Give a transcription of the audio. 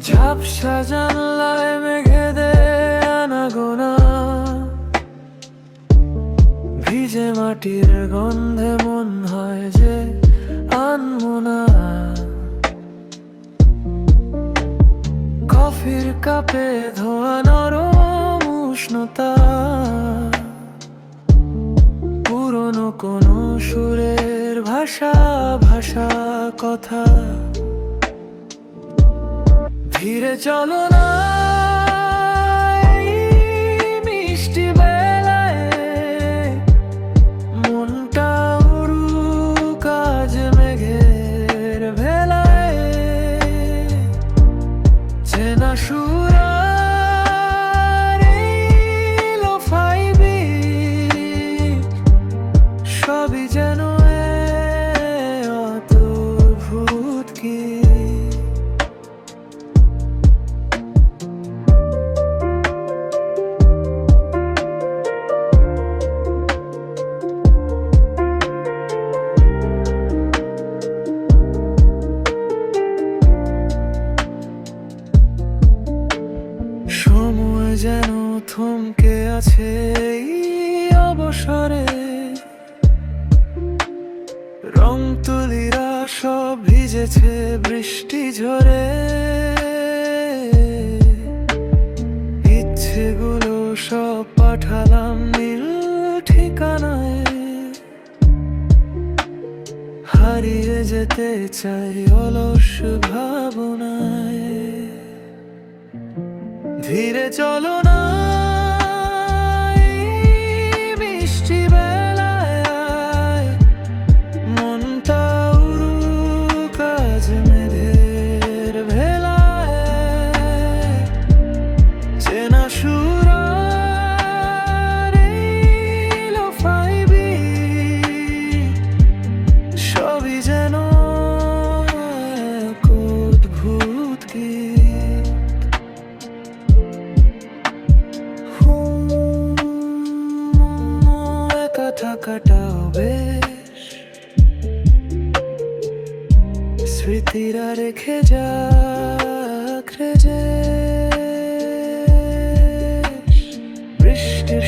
ঝাপসা জানলায় মেঘে দে আনাগোনা, ভিজে মাটির গন্ধে মন হয় যে আনমো না। কফির কাপে ধোয়া নরম উষ্ণতা, পুরনো কোনো সুরের ভাষা ভাষা কথা। ধীরে চলো না এই মিষ্টি বেলায়, মনটা উড়ুক আজ মেঘের ভেলায়। চেনা সুর আর এই লোফাই বিট, সবই যেন অদ্ভুত কি। সময় যেন থমকে আছে এই অবসরে, রং তুলিরা সব ভিজেছে বৃষ্টি ঝরে। ইচ্ছেগুলো সব পাঠালাম নীল ঠিকানায়, হারিয়ে যেতে চাই অলস ভাবনায়। ধীরে চলো না এই মিষ্টি বেলায়, মনটা উড়ুক আজ মেঘের ভেলায়। চেনা সুর আর এই লোফাই বিট, সবই যেন এক অদ্ভুত কি। একা থাকাটাও বেশ, স্মৃতিরা রেখে যাক রে যে। বৃষ্টির